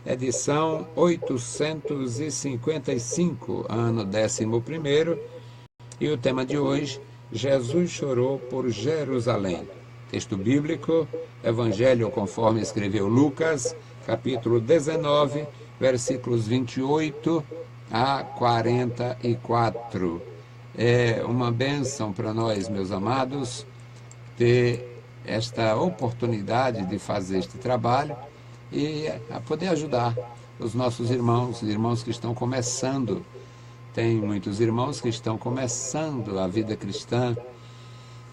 edição 855, ano 11º, e o tema de hoje, Jesus chorou por Jerusalém. Texto bíblico, Evangelho conforme escreveu Lucas, capítulo 19, versículos 28 a 44. É uma bênção para nós, meus amados, ter esta oportunidade de fazer este trabalho e a poder ajudar os nossos irmãos que estão começando. Tem muitos irmãos que estão começando a vida cristã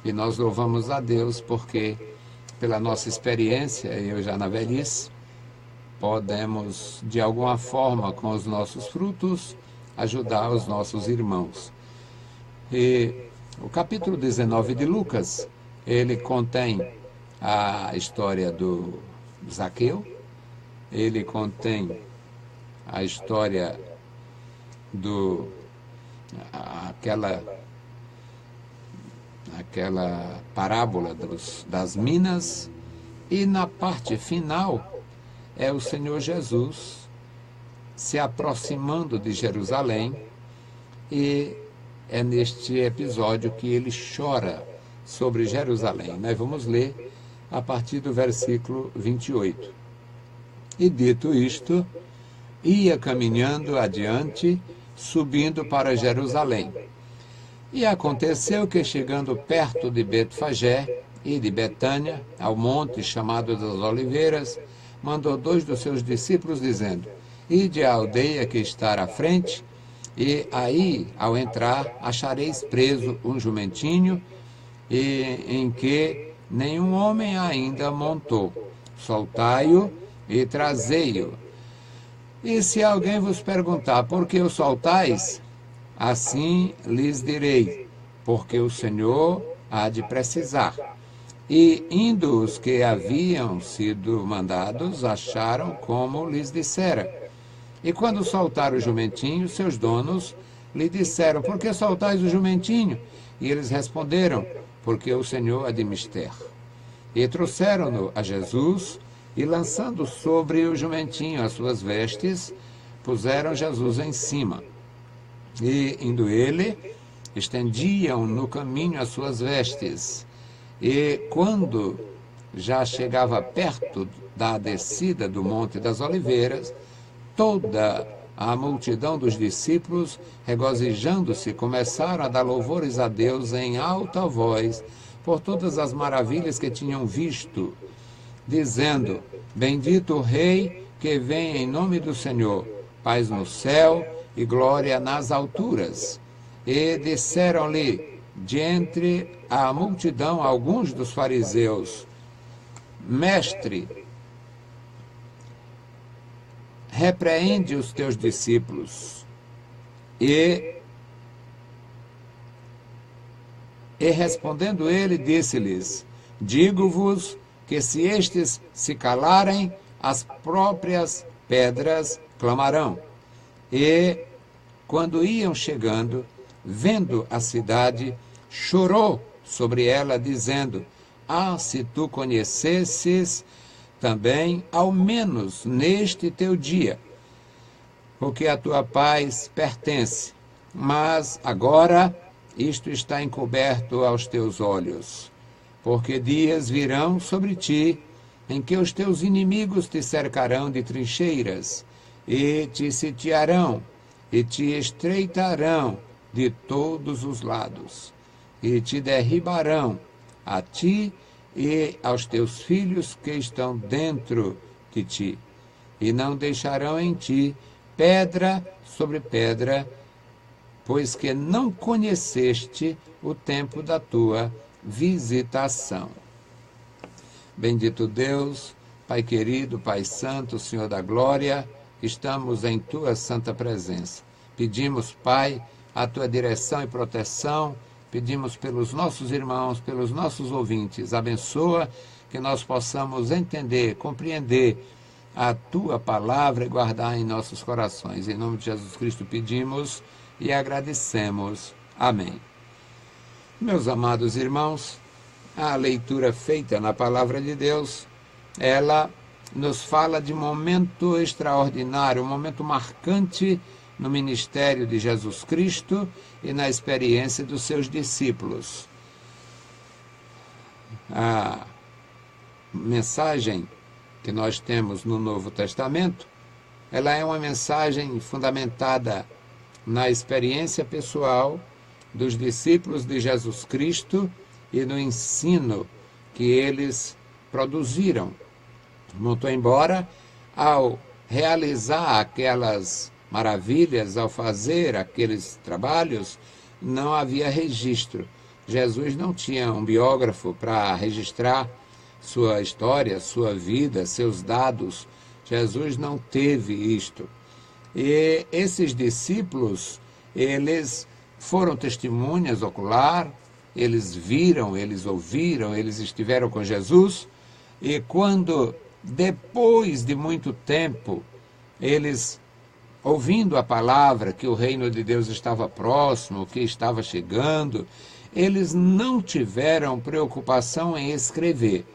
e nós louvamos a Deus porque, pela nossa experiência, eu já na velhice, podemos, de alguma forma, com os nossos frutos, ajudar os nossos irmãos. E o capítulo 19 de Lucas, ele contém a história do Zaqueu, ele contém a história aquela parábola das minas, e na parte final é o Senhor Jesus se aproximando de Jerusalém, e é neste episódio que ele chora sobre Jerusalém. Nós vamos ler a partir do versículo 28. E dito isto, ia caminhando adiante, subindo para Jerusalém. E aconteceu que, chegando perto de Betfagé e de Betânia, ao monte chamado das Oliveiras, mandou 2 dos seus discípulos, dizendo: Ide à aldeia que está à frente, e aí, ao entrar, achareis preso um jumentinho, em que nenhum homem ainda montou. Soltai-o e trazei-o. E se alguém vos perguntar: por que o soltais? Assim lhes direi: porque o Senhor há de precisar. E indo os que haviam sido mandados, acharam como lhes dissera. E quando soltaram o jumentinho, seus donos lhe disseram: por que soltais o jumentinho? E eles responderam: porque o Senhor há de mister. E trouxeram-no a Jesus, e lançando sobre o jumentinho as suas vestes, puseram Jesus em cima. E, indo ele, estendiam no caminho as suas vestes. E quando já chegava perto da descida do Monte das Oliveiras, toda a multidão dos discípulos, regozijando-se, começaram a dar louvores a Deus em alta voz por todas as maravilhas que tinham visto, dizendo: Bendito o Rei que vem em nome do Senhor, paz no céu e glória nas alturas. E disseram-lhe, de entre a multidão, alguns dos fariseus: Mestre, repreende os teus discípulos. E respondendo ele, disse-lhes: Digo-vos que se estes se calarem, as próprias pedras clamarão. E, quando iam chegando, vendo a cidade, chorou sobre ela, dizendo: se tu conhecesses também, ao menos neste teu dia, porque a tua paz pertence. Mas agora isto está encoberto aos teus olhos. Porque dias virão sobre ti, em que os teus inimigos te cercarão de trincheiras, e te sitiarão, e te estreitarão de todos os lados, e te derribarão, a ti e aos teus filhos que estão dentro de ti, e não deixarão em ti pedra sobre pedra, pois que não conheceste o tempo da tua visitação. Bendito Deus, Pai querido, Pai santo, Senhor da glória, estamos em tua santa presença. Pedimos, Pai, a tua direção e proteção, pedimos pelos nossos irmãos, pelos nossos ouvintes. Abençoa que nós possamos entender, compreender a tua palavra e guardar em nossos corações. Em nome de Jesus Cristo pedimos e agradecemos. Amém. Meus amados irmãos, a leitura feita na palavra de Deus, ela nos fala de momento extraordinário, um momento marcante no ministério de Jesus Cristo e na experiência dos seus discípulos. A mensagem que nós temos no Novo Testamento, ela é uma mensagem fundamentada na experiência pessoal dos discípulos de Jesus Cristo e no ensino que eles produziram. Muito embora, ao realizar aquelas maravilhas, ao fazer aqueles trabalhos, não havia registro. Jesus não tinha um biógrafo para registrar sua história, sua vida, seus dados. Jesus não teve isto. E esses discípulos, eles foram testemunhas ocular, eles viram, eles ouviram, eles estiveram com Jesus, e quando, depois de muito tempo, eles, ouvindo a palavra que o reino de Deus estava próximo, que estava chegando, eles não tiveram preocupação em escrever.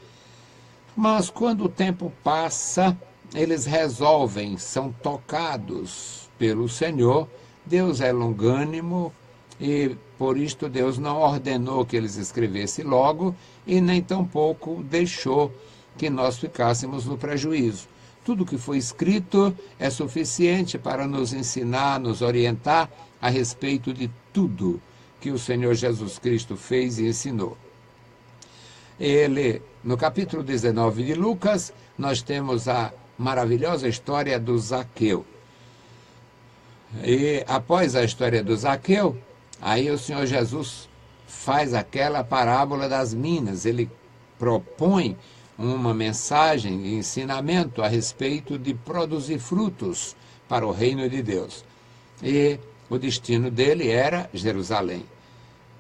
Mas quando o tempo passa, eles resolvem, são tocados pelo Senhor. Deus é longânimo e por isto Deus não ordenou que eles escrevessem logo e nem tampouco deixou que nós ficássemos no prejuízo. Tudo que foi escrito é suficiente para nos ensinar, nos orientar a respeito de tudo que o Senhor Jesus Cristo fez e ensinou. Ele, no capítulo 19 de Lucas, nós temos a maravilhosa história do Zaqueu. E após a história do Zaqueu, aí o Senhor Jesus faz aquela parábola das minas. Ele propõe uma mensagem de ensinamento a respeito de produzir frutos para o reino de Deus. E o destino dele era Jerusalém.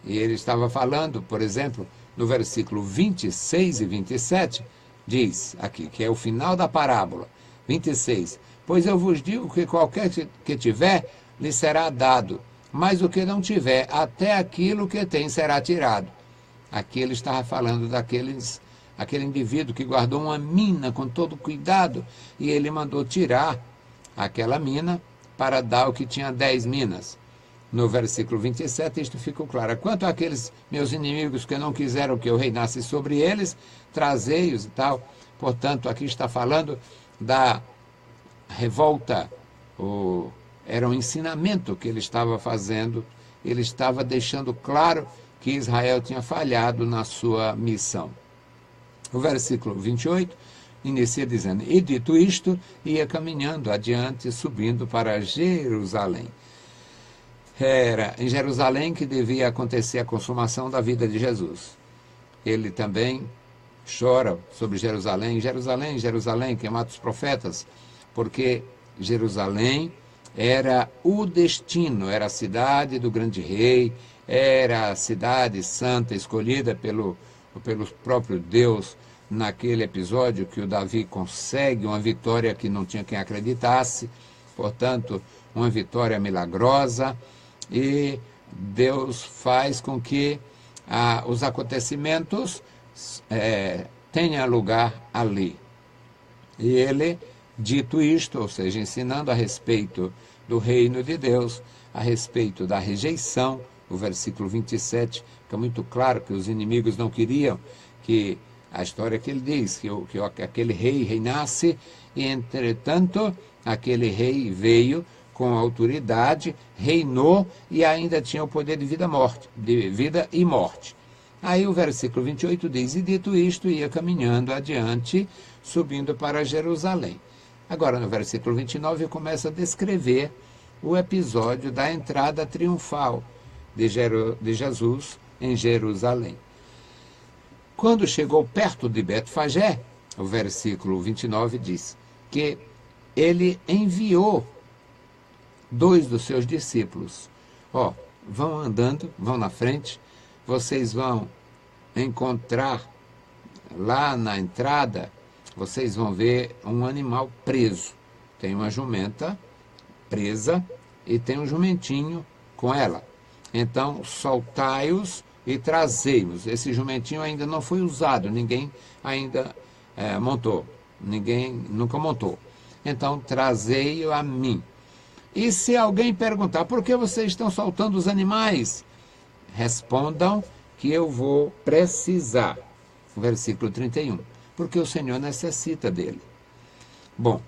E ele estava falando, por exemplo, no versículo 26 e 27, diz aqui, que é o final da parábola, 26, pois eu vos digo que qualquer que tiver, lhe será dado, mas o que não tiver, até aquilo que tem será tirado. Aqui ele estava falando aquele indivíduo que guardou uma mina com todo cuidado, e ele mandou tirar aquela mina para dar o que tinha 10 minas. No versículo 27, isto ficou claro. Quanto àqueles meus inimigos que não quiseram que eu reinasse sobre eles, trazei-os e tal. Portanto, aqui está falando da revolta. Era um ensinamento que ele estava fazendo. Ele estava deixando claro que Israel tinha falhado na sua missão. O versículo 28 inicia dizendo, e dito isto, ia caminhando adiante, subindo para Jerusalém. Era em Jerusalém que devia acontecer a consumação da vida de Jesus. Ele também chora sobre Jerusalém, Jerusalém, Jerusalém, que mata os profetas, porque Jerusalém era o destino, era a cidade do grande rei, era a cidade santa escolhida pelo próprio Deus naquele episódio que o Davi consegue uma vitória que não tinha quem acreditasse, portanto, uma vitória milagrosa. E Deus faz com que os acontecimentos tenham lugar ali. E ele, dito isto, ou seja, ensinando a respeito do reino de Deus, a respeito da rejeição, o versículo 27, fica muito claro que os inimigos não queriam que a história que ele diz, que aquele rei reinasse, e entretanto, aquele rei veio com autoridade, reinou e ainda tinha o poder de vida e morte. Aí o versículo 28 diz, e dito isto, ia caminhando adiante, subindo para Jerusalém. Agora, no versículo 29, começa a descrever o episódio da entrada triunfal de Jesus em Jerusalém. Quando chegou perto de Betfagé, o versículo 29 diz que ele enviou 2 dos seus discípulos. Vão andando, vão na frente, vocês vão encontrar lá na entrada, vocês vão ver um animal preso. Tem uma jumenta presa e tem um jumentinho com ela. Então, soltai-os e trazei-os. Esse jumentinho ainda não foi usado, ninguém ainda montou. ninguém nunca montou. Então, trazei-o a mim. E se alguém perguntar, por que vocês estão soltando os animais? Respondam que eu vou precisar. Versículo 31. Porque o Senhor necessita dele. Bom,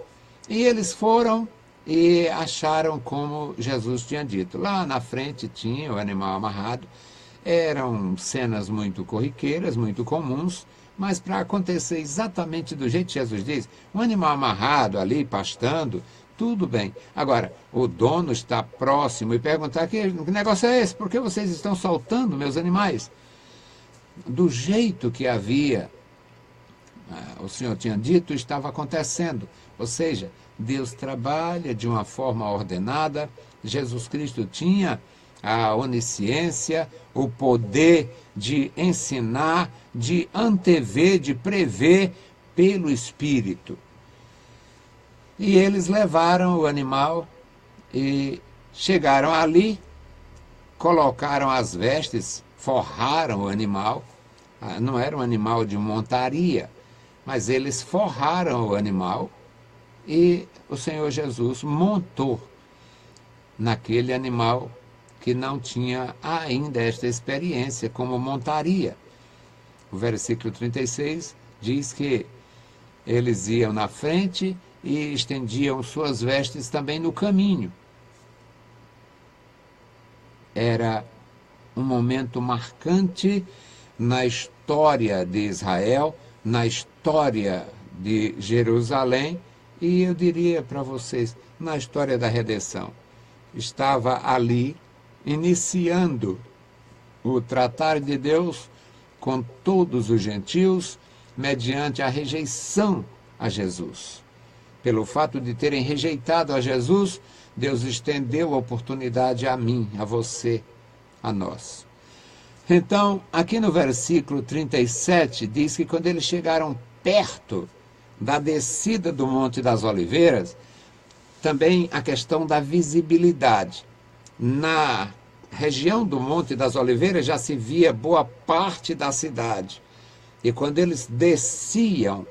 e eles foram e acharam como Jesus tinha dito. Lá na frente tinha o animal amarrado. Eram cenas muito corriqueiras, muito comuns, mas para acontecer exatamente do jeito que Jesus diz, um animal amarrado ali, pastando, tudo bem. Agora, o dono está próximo e perguntar, que negócio é esse? Por que vocês estão soltando meus animais? Do jeito que havia, o Senhor tinha dito, estava acontecendo. Ou seja, Deus trabalha de uma forma ordenada. Jesus Cristo tinha a onisciência, o poder de ensinar, de antever, de prever pelo Espírito. E eles levaram o animal e chegaram ali, colocaram as vestes, forraram o animal. Não era um animal de montaria, mas eles forraram o animal e o Senhor Jesus montou naquele animal que não tinha ainda esta experiência como montaria. O versículo 36 diz que eles iam na frente e estendiam suas vestes também no caminho. Era um momento marcante na história de Israel, na história de Jerusalém, e eu diria para vocês, na história da redenção. Estava ali, iniciando o tratar de Deus com todos os gentios, mediante a rejeição a Jesus. Pelo fato de terem rejeitado a Jesus, Deus estendeu a oportunidade a mim, a você, a nós. Então, aqui no versículo 37, diz que quando eles chegaram perto da descida do Monte das Oliveiras, também a questão da visibilidade. Na região do Monte das Oliveiras já se via boa parte da cidade. E quando eles desciam,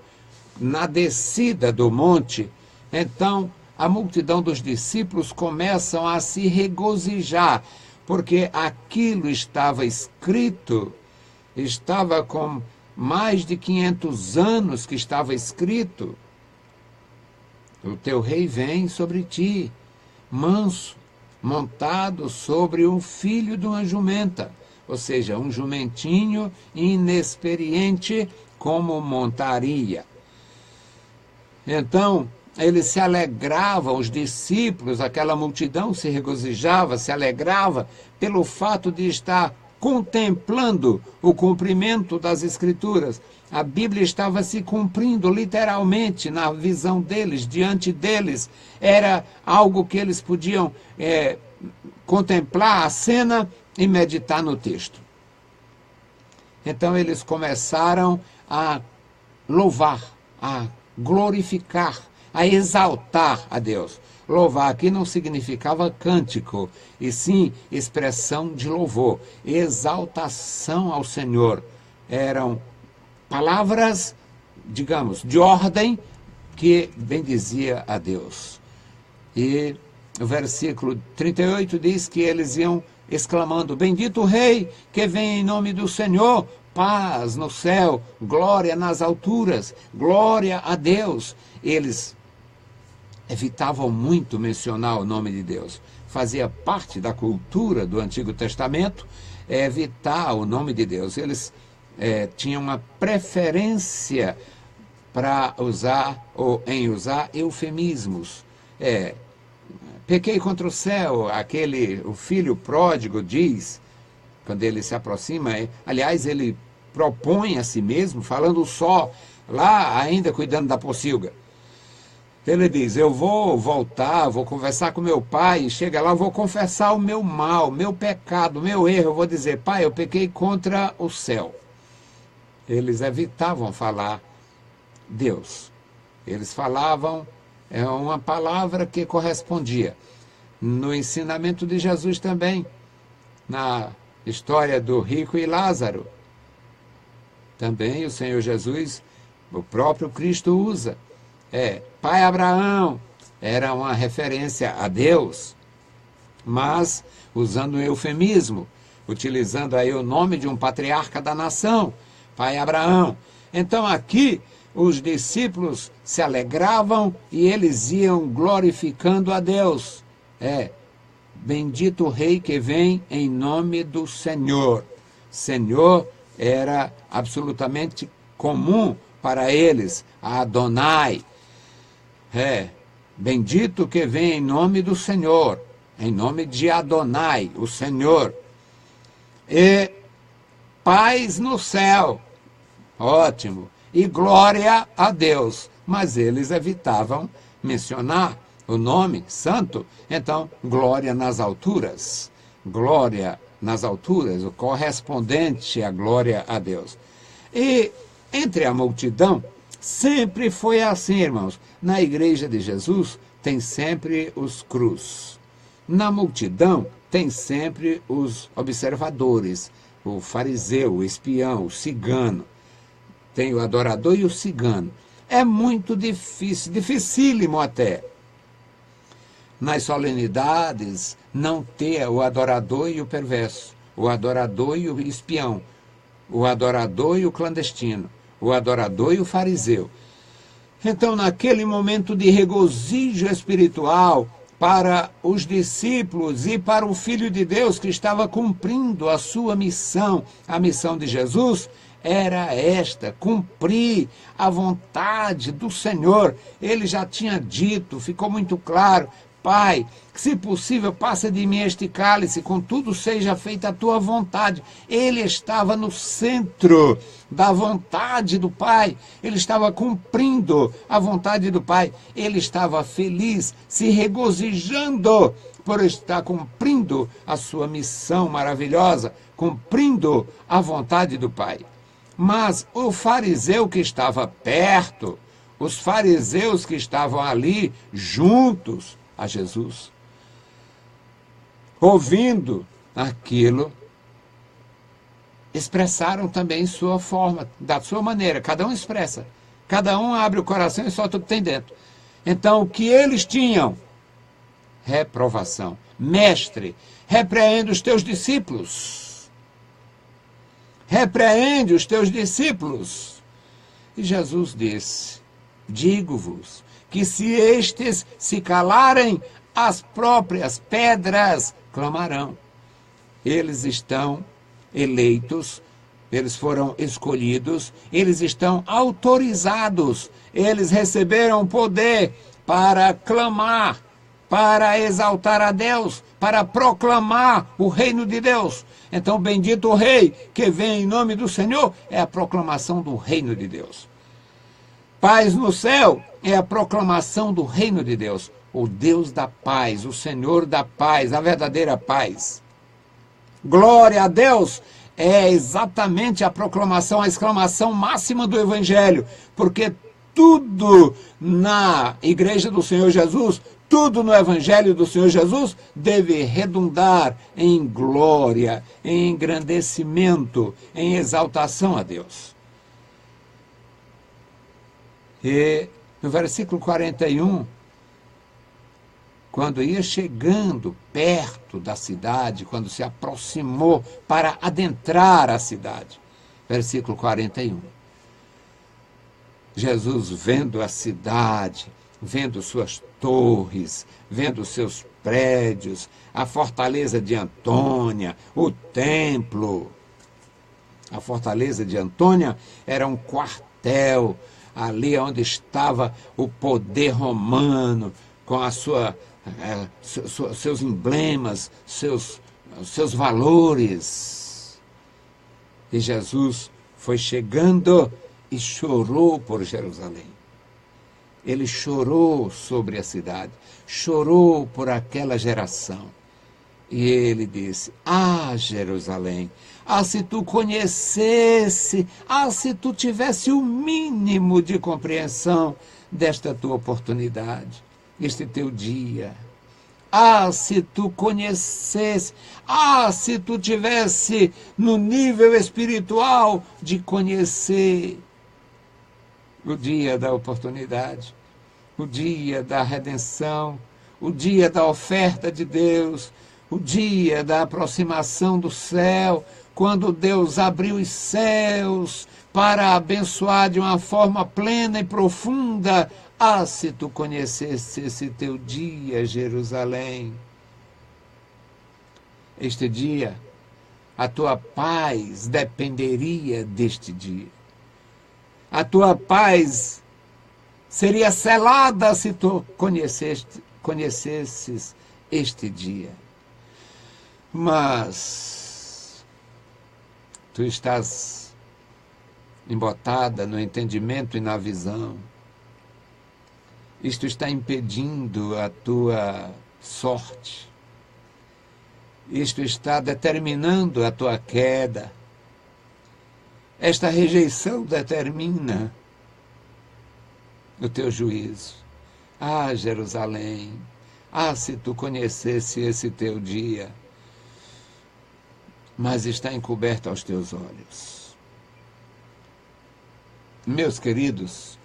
na descida do monte, então a multidão dos discípulos começam a se regozijar, porque aquilo estava escrito, estava com mais de 500 anos que estava escrito. O teu rei vem sobre ti, manso, montado sobre um filho de uma jumenta, ou seja, um jumentinho inexperiente como montaria. Então, eles se alegravam, os discípulos, aquela multidão se regozijava, se alegrava pelo fato de estar contemplando o cumprimento das Escrituras. A Bíblia estava se cumprindo literalmente na visão deles, diante deles. Era algo que eles podiam contemplar a cena e meditar no texto. Então eles começaram a louvar, a glorificar, a exaltar a Deus. Louvar aqui não significava cântico, e sim expressão de louvor, exaltação ao Senhor. Eram palavras, digamos, de ordem que bendizia a Deus. E o versículo 38 diz que eles iam exclamando, bendito o Rei que vem em nome do Senhor, paz no céu, glória nas alturas, glória a Deus. Eles evitavam muito mencionar o nome de Deus. Fazia parte da cultura do Antigo Testamento evitar o nome de Deus. Eles tinham uma preferência para usar ou em usar eufemismos. Pequei contra o céu, o filho pródigo diz, quando ele se aproxima, aliás, ele propõe a si mesmo, falando só, lá ainda cuidando da pocilga. Ele diz, eu vou voltar, vou conversar com meu pai, chega lá, vou confessar o meu mal, meu pecado, meu erro, eu vou dizer, pai, eu pequei contra o céu. Eles evitavam falar Deus. Eles falavam uma palavra que correspondia. No ensinamento de Jesus também, na história do rico e Lázaro, também o Senhor Jesus O próprio Cristo usa. Pai Abraão era uma referência a Deus, mas usando um eufemismo, utilizando aí o nome de um patriarca da nação, Pai Abraão. Então aqui os discípulos se alegravam e eles iam glorificando a Deus. Bendito o Rei que vem em nome do Senhor. Senhor era absolutamente comum para eles, a Adonai. Bendito que vem em nome do Senhor, em nome de Adonai, o Senhor. E paz no céu, ótimo, e glória a Deus. Mas eles evitavam mencionar o nome santo, então glória nas alturas, o correspondente à glória a Deus. E entre a multidão, sempre foi assim, irmãos. Na igreja de Jesus tem sempre os cruz. Na multidão tem sempre os observadores, o fariseu, o espião, o cigano. Tem o adorador e o cigano. É muito difícil, dificílimo até, nas solenidades, não ter o adorador e o perverso, o adorador e o espião, o adorador e o clandestino, o adorador e o fariseu. Então, naquele momento de regozijo espiritual para os discípulos e para o Filho de Deus que estava cumprindo a sua missão, a missão de Jesus, era esta, cumprir a vontade do Senhor. Ele já tinha dito, ficou muito claro: Pai, que se possível passa de mim este cálice, contudo seja feita a tua vontade. Ele estava no centro da vontade do Pai, ele estava cumprindo a vontade do Pai, ele estava feliz, se regozijando por estar cumprindo a sua missão maravilhosa, cumprindo a vontade do Pai. Mas o fariseu que estava perto, os fariseus que estavam ali juntos a Jesus, ouvindo aquilo, expressaram também sua forma, da sua maneira. Cada um expressa, cada um abre o coração e solta o que tem dentro. Então, o que eles tinham? Reprovação. Mestre, repreende os teus discípulos. Repreende os teus discípulos. E Jesus disse: digo-vos que se estes se calarem, as próprias pedras clamarão. Eles estão eleitos, eles foram escolhidos, eles estão autorizados, eles receberam poder para clamar, para exaltar a Deus, para proclamar o reino de Deus. Então, bendito o Rei que vem em nome do Senhor, é a proclamação do reino de Deus. Paz no céu é a proclamação do reino de Deus, o Deus da paz, o Senhor da paz, a verdadeira paz. Glória a Deus é exatamente a proclamação, a exclamação máxima do Evangelho, porque tudo na igreja do Senhor Jesus, tudo no Evangelho do Senhor Jesus deve redundar em glória, em engrandecimento, em exaltação a Deus. E no versículo 41, quando ia chegando perto da cidade, quando se aproximou para adentrar a cidade, versículo 41, Jesus vendo a cidade, vendo suas torres, vendo seus prédios, a fortaleza de Antônia, o templo. A fortaleza de Antônia era um quartel, ali onde estava o poder romano, com a seus emblemas, seus valores. E Jesus foi chegando e chorou por Jerusalém. Ele chorou sobre a cidade, chorou por aquela geração. E ele disse: Jerusalém, se tu conhecesse, se tu tivesse o mínimo de compreensão desta tua oportunidade, este teu dia. Se tu conhecesse, se tu tivesse no nível espiritual de conhecer o dia da oportunidade, o dia da redenção, o dia da oferta de Deus, o dia da aproximação do céu, quando Deus abriu os céus para abençoar de uma forma plena e profunda. Ah, se tu conhecesse esse teu dia, Jerusalém. Este dia, a tua paz dependeria deste dia. A tua paz seria selada se tu conhecesses este dia. Mas tu estás embotada no entendimento e na visão. Isto está impedindo a tua sorte. Isto está determinando a tua queda. Esta rejeição determina o teu juízo. Ah, Jerusalém, ah, se tu conhecesse esse teu dia, mas está encoberto aos teus olhos. Meus queridos,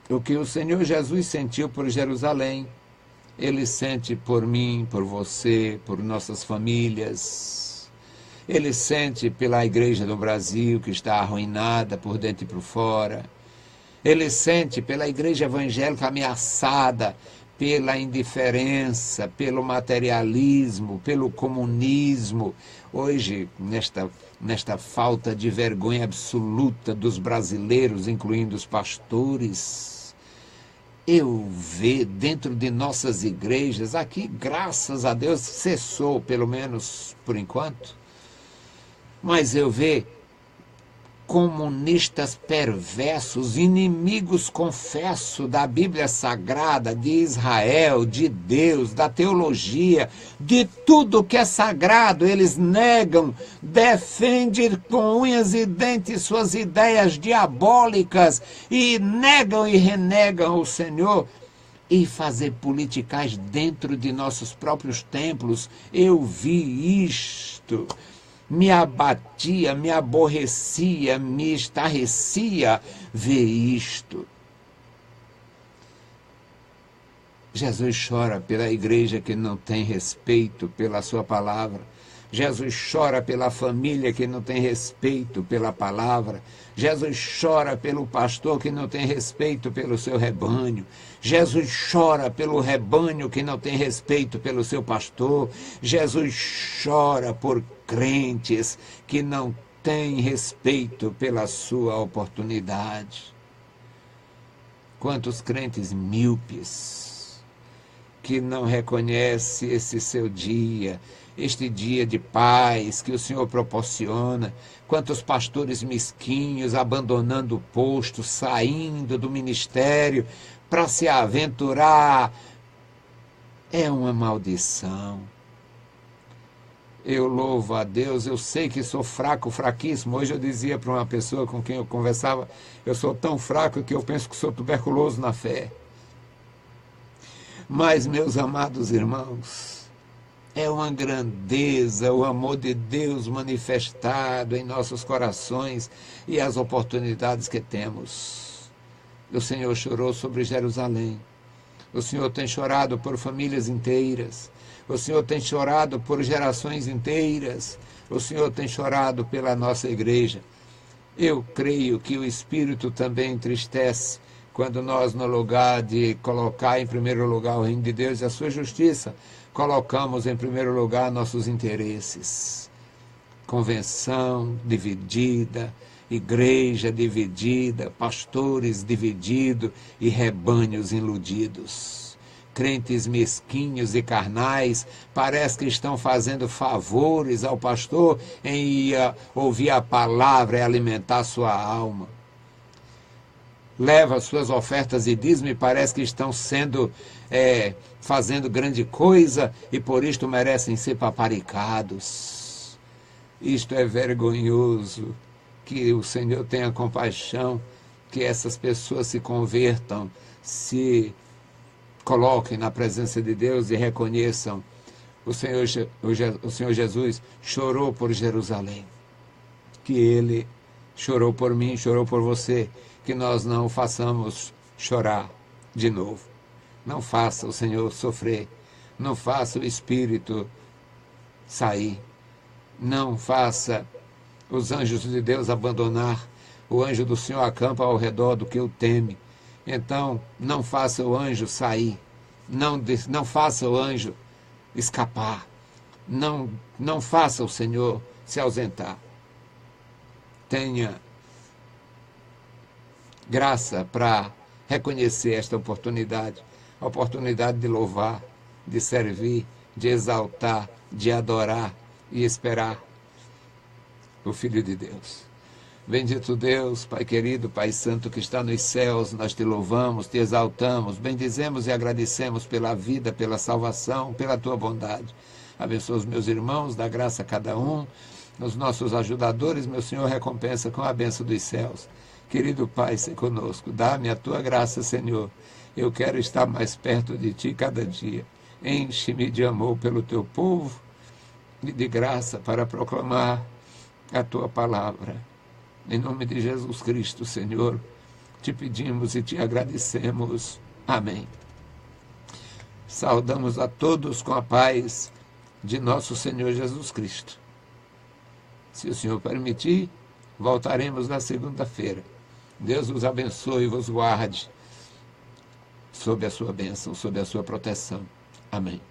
o que o Senhor Jesus sentiu por Jerusalém, Ele sente por mim, por você, por nossas famílias. Ele sente pela igreja do Brasil, que está arruinada por dentro e por fora. Ele sente pela igreja evangélica ameaçada pela indiferença, pelo materialismo, pelo comunismo. Hoje, nesta falta de vergonha absoluta dos brasileiros, incluindo os pastores, eu vejo dentro de nossas igrejas, aqui, graças a Deus, cessou, pelo menos por enquanto, mas eu vejo comunistas perversos, inimigos, confesso, da Bíblia Sagrada, de Israel, de Deus, da teologia, de tudo que é sagrado. Eles negam, defendem com unhas e dentes suas ideias diabólicas e negam e renegam o Senhor. E fazer politicais dentro de nossos próprios templos. Eu vi isto. Me abatia, me aborrecia, me estarrecia ver isto. Jesus chora pela igreja que não tem respeito pela sua palavra. Jesus chora pela família que não tem respeito pela palavra. Jesus chora pelo pastor que não tem respeito pelo seu rebanho. Jesus chora pelo rebanho que não tem respeito pelo seu pastor. Jesus chora por crentes que não têm respeito pela sua oportunidade. Quantos crentes míopes que não reconhecem esse seu dia, este dia de paz que o Senhor proporciona. Quantos pastores mesquinhos abandonando o posto, saindo do ministério para se aventurar. É uma maldição. Eu louvo a Deus, eu sei que sou fraco, fraquíssimo. Hoje eu dizia para uma pessoa com quem eu conversava, eu sou tão fraco que eu penso que sou tuberculoso na fé. Mas, meus amados irmãos, é uma grandeza o amor de Deus manifestado em nossos corações e as oportunidades que temos. O Senhor chorou sobre Jerusalém. O Senhor tem chorado por famílias inteiras. O Senhor tem chorado por gerações inteiras. O Senhor tem chorado pela nossa igreja. Eu creio que o Espírito também entristece quando nós, no lugar de colocar em primeiro lugar o reino de Deus e a sua justiça, colocamos em primeiro lugar nossos interesses. Convenção dividida, igreja dividida, pastores divididos e rebanhos iludidos. Crentes mesquinhos e carnais, parece que estão fazendo favores ao pastor em ir ouvir a palavra e alimentar sua alma. Leva suas ofertas e dízimo e parece que estão fazendo grande coisa e por isto merecem ser paparicados. Isto é vergonhoso. Que o Senhor tenha compaixão, que essas pessoas se convertam, se coloquem na presença de Deus e reconheçam. O Senhor Jesus chorou por Jerusalém, que Ele chorou por mim, chorou por você, que nós não o façamos chorar de novo. Não faça o Senhor sofrer, não faça o Espírito sair, não faça os anjos de Deus abandonar. O anjo do Senhor acampa ao redor do que o teme. Então, não faça o anjo sair, não faça o anjo escapar, não faça o Senhor se ausentar. Tenha graça para reconhecer esta oportunidade, a oportunidade de louvar, de servir, de exaltar, de adorar e esperar o Filho de Deus. Bendito Deus, Pai querido, Pai santo que está nos céus, nós te louvamos, te exaltamos, bendizemos e agradecemos pela vida, pela salvação, pela tua bondade. Abençoa os meus irmãos, dá graça a cada um, os nossos ajudadores, meu Senhor, recompensa com a bênção dos céus. Querido Pai, se conosco, dá-me a tua graça, Senhor. Eu quero estar mais perto de ti cada dia. Enche-me de amor pelo teu povo e de graça para proclamar a tua palavra. Em nome de Jesus Cristo, Senhor, te pedimos e te agradecemos. Amém. Saudamos a todos com a paz de nosso Senhor Jesus Cristo. Se o Senhor permitir, voltaremos na segunda-feira. Deus os abençoe e vos guarde sob a sua bênção, sob a sua proteção. Amém.